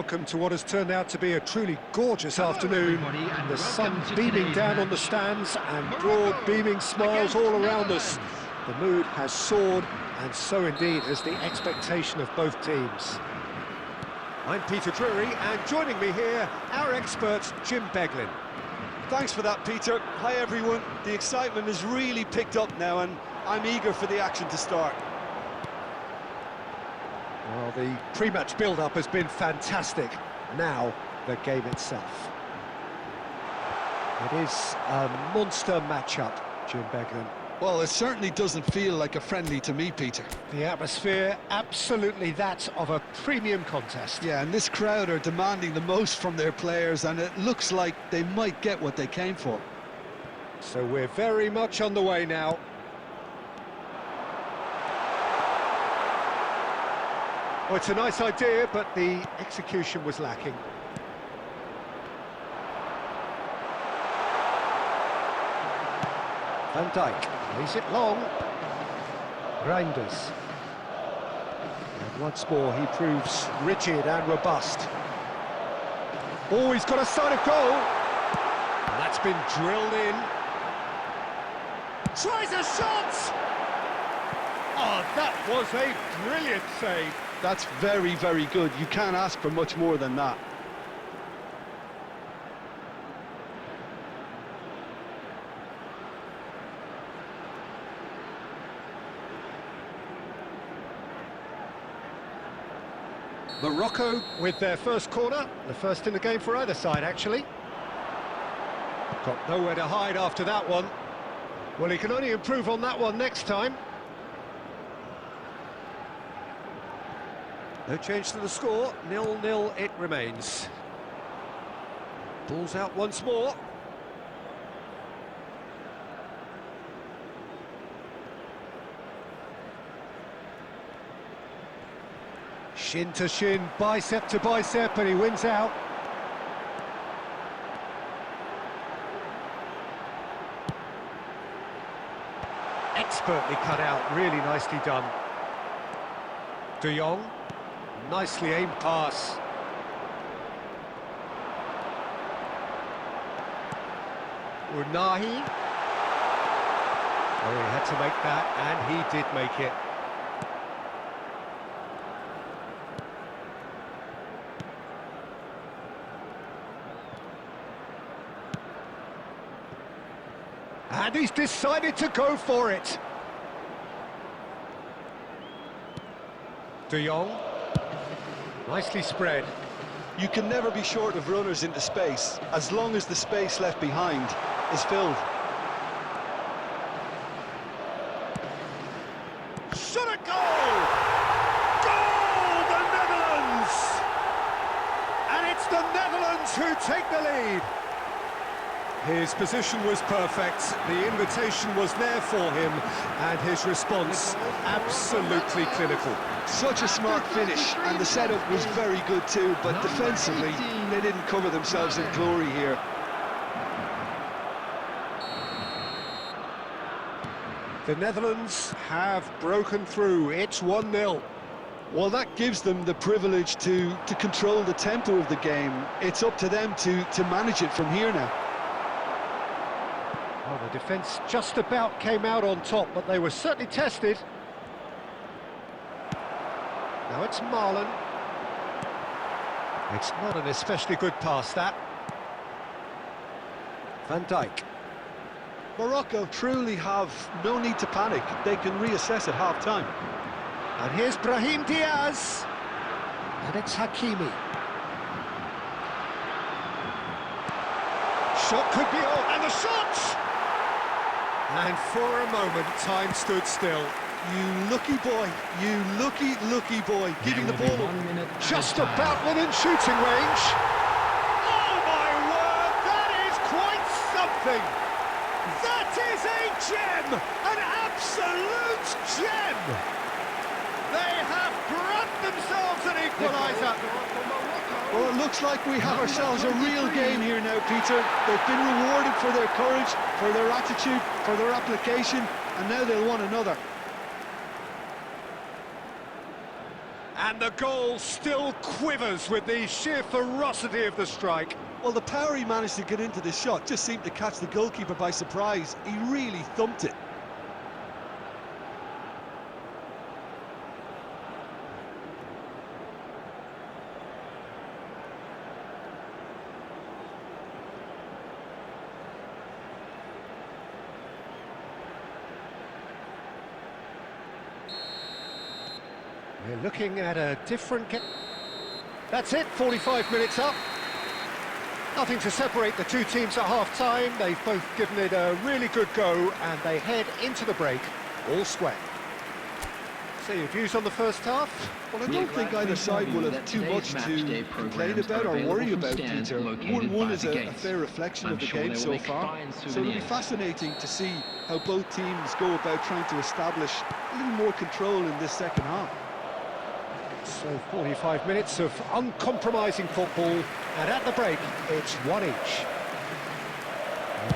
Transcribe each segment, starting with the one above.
welcome to what has turned out to be a truly gorgeous afternoon. The sun beaming down on the stands and broad beaming smiles all around us. The mood has soared, and so indeed has the expectation of both teams. I'm Peter Drury, and joining me here, our expert Jim Beglin. Thanks for that, Peter. Hi everyone. The excitement has really picked up now, and I'm eager for the action to start. Well, the pre-match build-up has been fantastic. Now, the game itself. It is a monster match-up, Jim Beglin. Well, it certainly doesn't feel like a friendly to me, Peter. The atmosphere, absolutely that of a premium contest. Yeah, and this crowd are demanding the most from their players, and it looks like they might get what they came for. So we're very much on the way now. Well, it's a nice idea, but the execution was lacking. Van Dijk plays it long. Reinders. And once more he proves rigid and robust. Oh, he's got a sight of goal. And that's been drilled in. Tries a shot! Oh, that was a brilliant save. That's very, very good. You can't ask for much more than that. Morocco with their first corner, the first in the game for either side, actually. Got nowhere to hide after that one. Well, he can only improve on that one next time. No change to the score, 0-0 it remains. Ball's out once more. Shin to shin, bicep to bicep, and he wins out. Expertly cut out, really nicely done. De Jong, nicely aimed pass. Unahi. Oh, he had to make that, and he did make it. And he's decided to go for it. De Jong, nicely spread. You can never be short of runners into space, as long as the space left behind is filled. Shot a goal! Goal, the Netherlands! And it's the Netherlands who take the lead. His position was perfect, the invitation was there for him, and his response absolutely clinical. Such a smart finish, and the setup was very good too, but defensively, they didn't cover themselves in glory here. The Netherlands have broken through, it's 1-0. Well, that gives them the privilege to control the tempo of the game. It's up to them to manage it from here now. Well, the defence just about came out on top, but they were certainly tested. Now it's Marlon. It's not an especially good pass, that. Van Dijk. Morocco truly have no need to panic. They can reassess at half-time. And here's Brahim Diaz. And it's Hakimi. Shot could be on, and the shot! And for a moment, time stood still. You lucky boy, you lucky boy, giving the ball up. Just about within shooting range. Oh my word, that is quite something! That is a gem! An absolute gem! They have grabbed themselves an equaliser. Well, it looks like we have ourselves a real game here now, Peter. They've been rewarded for their courage, for their attitude, for their application, and now they'll want another. And the goal still quivers with the sheer ferocity of the strike. Well, the power he managed to get into the shot just seemed to catch the goalkeeper by surprise. He really thumped it. We're looking at a different game. That's it, 45 minutes up. Nothing to separate the two teams at half-time. They've both given it a really good go, and they head into the break all square. So your views on the first half? Well, I don't think either side will have too much to complain about or worry about, Peter. 1-1 is a fair reflection of the game so far. So it'll be fascinating to see how both teams go about trying to establish a little more control in this second half. So 45 minutes of uncompromising football, and at the break, it's one each.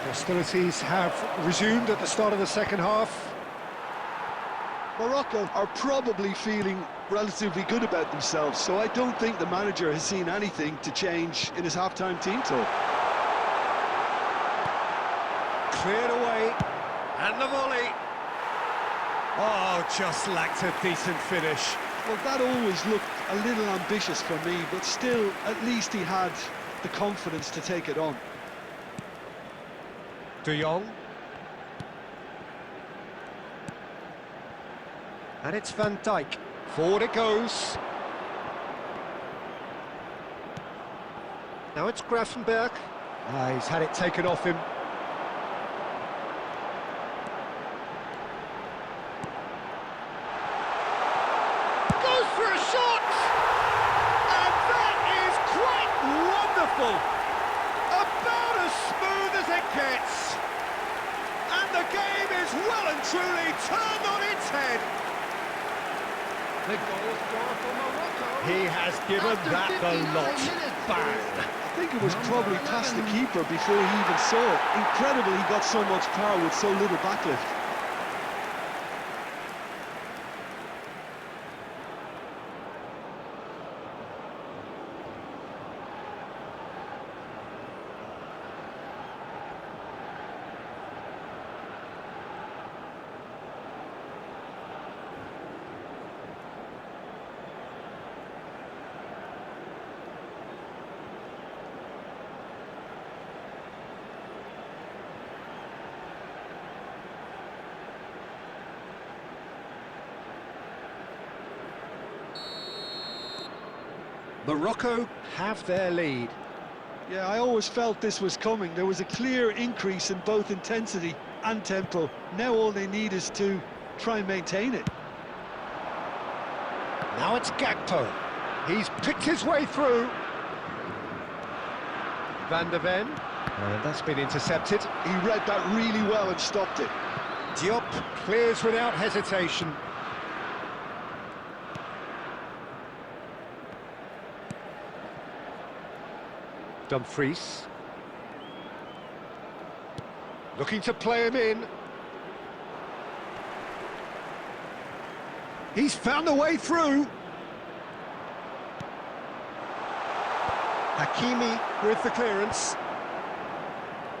Hostilities have resumed at the start of the second half. Morocco are probably feeling relatively good about themselves, so I don't think the manager has seen anything to change in his half-time team talk. Cleared away, and the volley. Oh, just lacked a decent finish. Well, that always looked a little ambitious for me, but still, at least he had the confidence to take it on. De Jong. And it's Van Dijk. Forward it goes. Now it's Grafenberg. He's had it taken off him. Goes for a shot! And that is quite wonderful! About as smooth as it gets. And the game is well and truly turned on its head. The goal scorer for Morocco. He has given that the lot. Bang! I think it was probably past the keeper before he even saw it. Incredible he got so much power with so little backlift. Morocco have their lead. Yeah, I always felt this was coming. There was a clear increase in both intensity and tempo. Now all they need is to try and maintain it. Now it's Gakpo. He's picked his way through. Van der Ven. And that's been intercepted. He read that really well and stopped it. Diop clears without hesitation. Dumfries. Looking to play him in. He's found a way through. Hakimi with the clearance.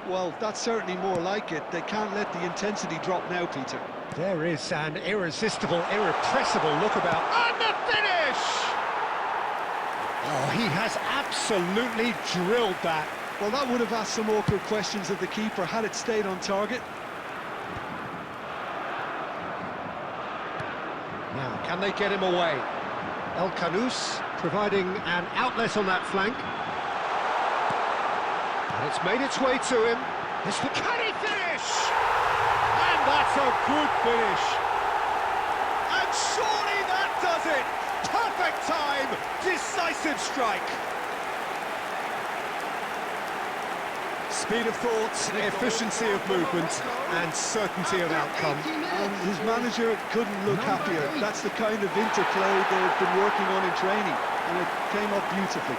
Well, that's certainly more like it. They can't let the intensity drop now, Peter. There is an irresistible, irrepressible look about. And the finish! Oh, he has absolutely drilled that. Well, that would have asked some awkward questions of the keeper had it stayed on target. Now, can they get him away? El Khanous providing an outlet on that flank. And it's made its way to him. Can he finish? And that's a good finish. And surely that does it. Perfect time, decisive strike. Speed of thought, efficiency of movement, and certainty of outcome. And his manager couldn't look happier. That's the kind of interplay they've been working on in training, and it came up beautifully.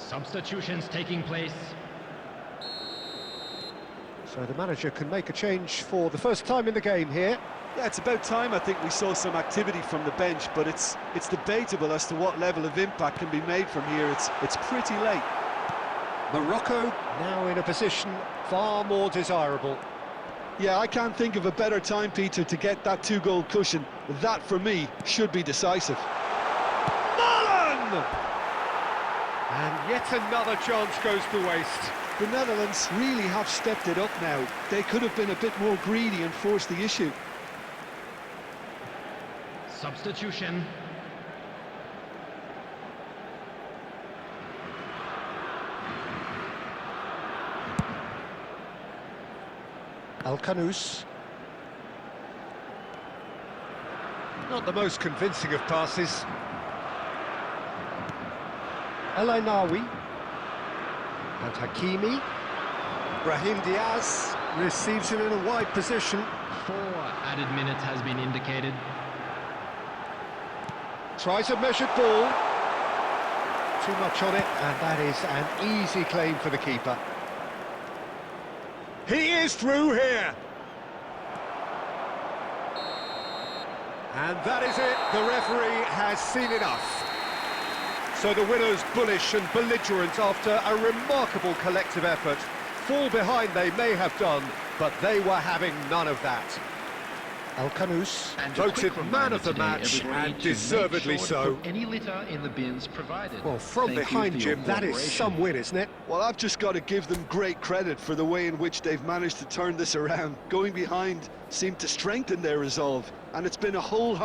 Substitutions taking place. So the manager can make a change for the first time in the game here. Yeah, it's about time I think we saw some activity from the bench, but it's debatable as to what level of impact can be made from here. It's pretty late. Morocco now in a position far more desirable. Yeah, I can't think of a better time, Peter, to get that two-goal cushion. That, for me, should be decisive. Nolan! And yet another chance goes to waste. The Netherlands really have stepped it up now. They could have been a bit more greedy and forced the issue. Substitution. Al-Kanous. Not the most convincing of passes. El-Ainawi. And Hakimi. Brahim Diaz receives him in a wide position. 4 added minutes has been indicated. Tries a measured ball. Too much on it, and that is an easy claim for the keeper. He is through here. And that is it. The referee has seen enough. So the winners bullish and belligerent after a remarkable collective effort. Fall behind they may have done, but they were having none of that. Al-Kanous voted man of the match, and deservedly so. Any litter in the bins provided. Well, from behind, Jim, that is some win, isn't it? Well, I've just got to give them great credit for the way in which they've managed to turn this around. Going behind seemed to strengthen their resolve, and it's been a whole